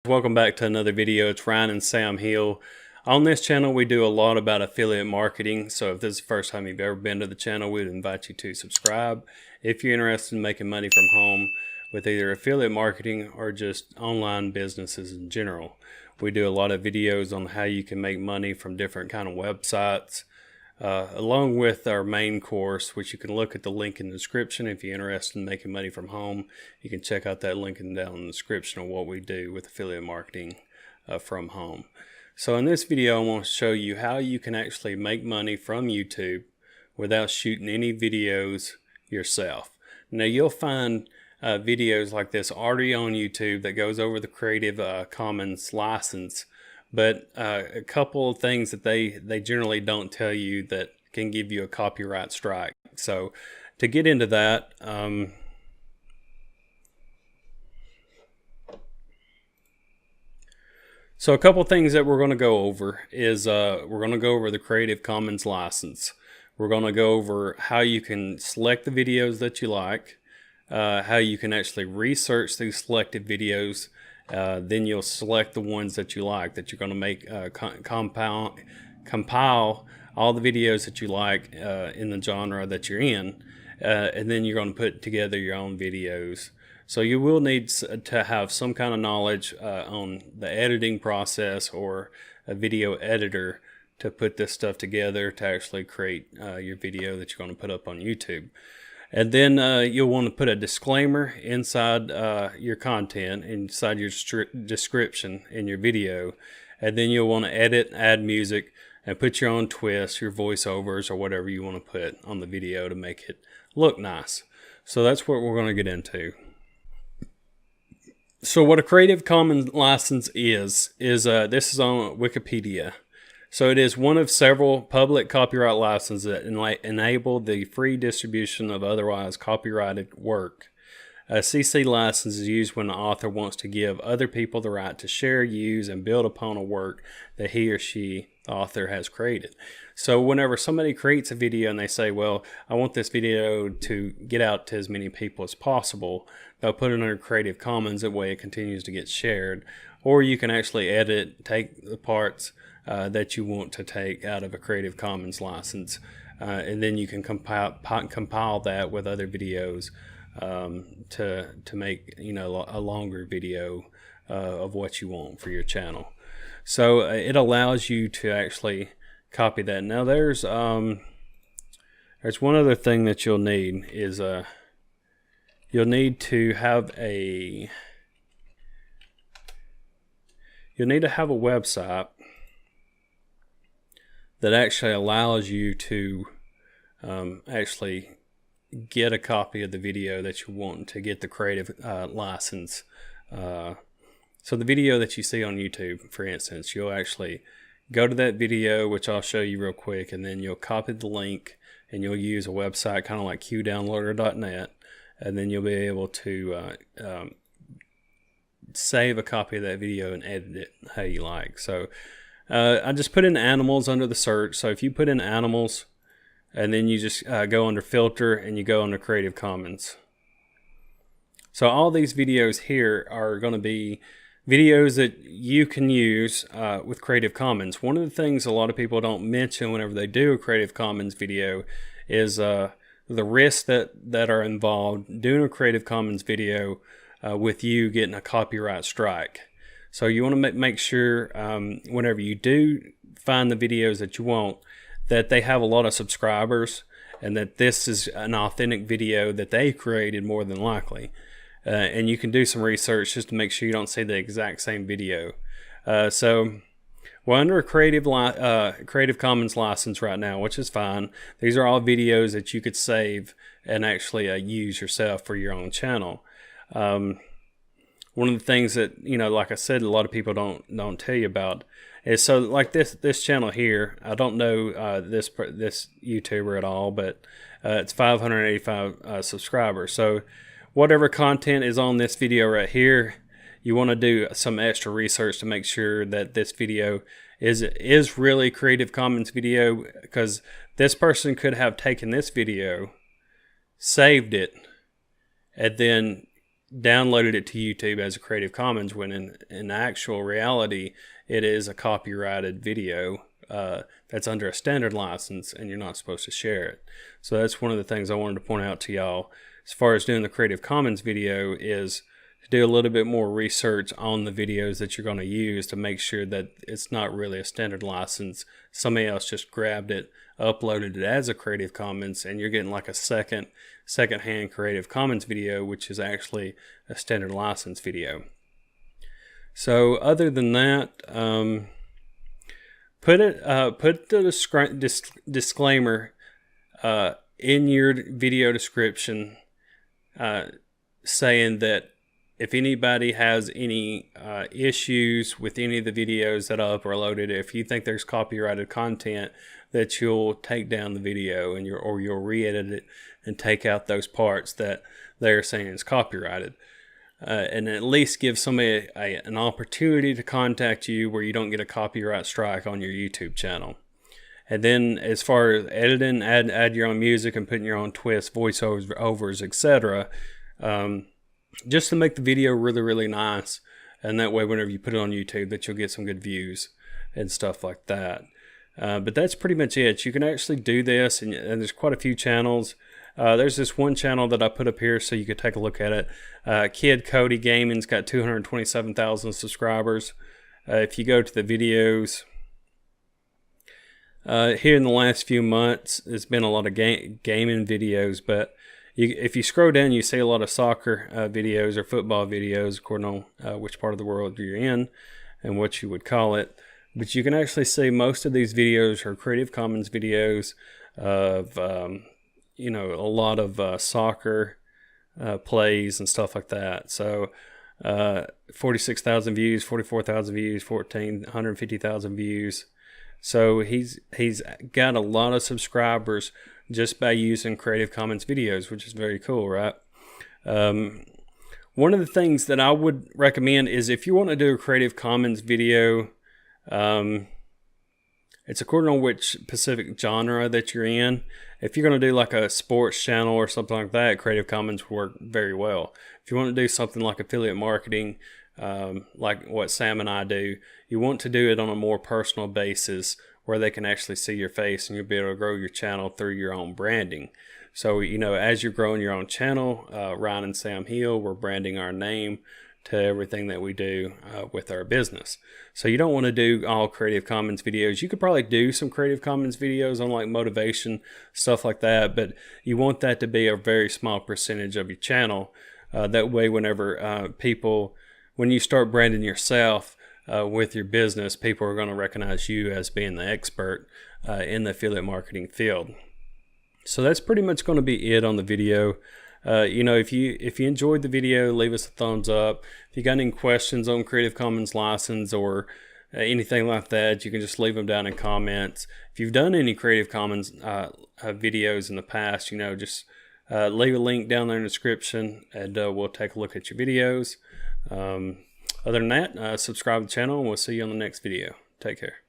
Welcome back to another video. It's Ryan and Sam Hill. On this channel we do a lot about affiliate marketing, so if this is the first time you've ever been to the channel, we'd invite you to subscribe if you're interested in making money from home with either affiliate marketing or just online businesses in general. We do a lot of videos on how you can make money from different kind of websites, along with our main course, which you can look at the link in the description. If you're interested in making money from home, you can check out that link down in the description of what we do with affiliate marketing from home. So in this video, I want to show you how you can actually make money from YouTube without shooting any videos yourself. Now you'll find videos like this already on YouTube that goes over the Creative Commons license, but a couple of things that they generally don't tell you that can give you a copyright strike. So to get into that, so a couple things that we're going to go over is we're going to go over the Creative Commons license. We're going to go over how you can select the videos that you like, how you can actually research these selected videos. Then you'll select the ones that you like, that you're going to make compile all the videos that you like in the genre that you're in, and then you're going to put together your own videos. So you will need to have some kind of knowledge on the editing process or a video editor to put this stuff together to actually create your video that you're going to put up on YouTube. And then you'll want to put a disclaimer inside your content, inside your description in your video. And then you'll want to edit, add music, and put your own twists, your voiceovers, or whatever you want to put on the video to make it look nice. So that's what we're going to get into. So what a Creative Commons license is this is on Wikipedia. So it is one of several public copyright licenses that enable the free distribution of otherwise copyrighted work. A CC license is used when the author wants to give other people the right to share, use, and build upon a work that he or she, the author, has created. So whenever somebody creates a video and they say, well, I want this video to get out to as many people as possible, they'll put it under Creative Commons. That way it continues to get shared. Or you can actually edit, take the parts that you want to take out of a Creative Commons license, and then you can compile that with other videos to make a longer video of what you want for your channel. So it allows you to actually copy that. Now there's one other thing that you'll need is you'll need to have a website that actually allows you to actually get a copy of the video that you want to get the creative license. So the video that you see on YouTube, for instance, you'll actually go to that video, which I'll show you real quick, and then you'll copy the link and you'll use a website kind of like qdownloader.net, and then you'll be able to save a copy of that video and edit it how you like. So I just put in animals under the search. So if you put in animals and then you just go under filter and you go under Creative Commons. So all these videos here are going to be videos that you can use with Creative Commons. One of the things a lot of people don't mention whenever they do a Creative Commons video is the risks that are involved doing a Creative Commons video with you getting a copyright strike. So you want to make sure whenever you do find the videos that you want, that they have a lot of subscribers and that this is an authentic video that they created more than likely. And you can do some research just to make sure you don't see the exact same video. So we're under a Creative Commons license right now, which is fine. These are all videos that you could save and actually use yourself for your own channel. One of the things that, like I said, a lot of people don't tell you about is, so like this channel here, I don't know this YouTuber at all, but it's 585 subscribers. So whatever content is on this video right here, you want to do some extra research to make sure that this video is really Creative Commons video, because this person could have taken this video, saved it, and then downloaded it to YouTube as a Creative Commons, when in actual reality it is a copyrighted video that's under a standard license, and you're not supposed to share it. So that's one of the things I wanted to point out to y'all as far as doing the Creative Commons video, is to do a little bit more research on the videos that you're going to use to make sure that it's not really a standard license. Somebody else just grabbed it, uploaded it as a Creative Commons, and you're getting like a second-hand Creative Commons video, which is actually a standard license video. So other than that, put the disclaimer in your video description, saying that if anybody has any issues with any of the videos that I uploaded, if you think there's copyrighted content, that you'll take down the video and you'll re-edit it and take out those parts that they're saying is copyrighted. And at least give somebody an opportunity to contact you where you don't get a copyright strike on your YouTube channel. And then as far as editing, add your own music and putting your own twists, voiceovers, etc. Just to make the video really, really nice. And that way, whenever you put it on YouTube, that you'll get some good views and stuff like that. But that's pretty much it. You can actually do this, and there's quite a few channels. There's this one channel that I put up here so you could take a look at it. Kid Cody Gaming's got 227,000 subscribers. If you go to the videos, here in the last few months, there's been a lot of gaming videos, but if you scroll down, you see a lot of soccer videos or football videos, according on which part of the world you're in and what you would call it. But you can actually see most of these videos are Creative Commons videos of, a lot of soccer plays and stuff like that. So 46,000 views, 44,000 views, 150,000 views. So he's got a lot of subscribers just by using Creative Commons videos, which is very cool, right? One of the things that I would recommend is if you want to do a Creative Commons video, it's according on which specific genre that you're in. If you're going to do like a sports channel or something like that, Creative Commons would work very well. If you want to do something like affiliate marketing, like what Sam and I do, you want to do it on a more personal basis where they can actually see your face and you'll be able to grow your channel through your own branding. So, as you're growing your own channel, Ryan and Sam Hill, we're branding our name to everything that we do with our business. So you don't want to do all Creative Commons videos. You could probably do some Creative Commons videos on like motivation, stuff like that, but you want that to be a very small percentage of your channel. That way, whenever when you start branding yourself with your business, people are going to recognize you as being the expert in the affiliate marketing field. So that's pretty much going to be it on the video. If you enjoyed the video, leave us a thumbs up. If you got any questions on Creative Commons license or anything like that, you can just leave them down in comments. If you've done any Creative Commons videos in the past, just leave a link down there in the description, and we'll take a look at your videos. Other than that, subscribe to the channel, and we'll see you on the next video. Take care.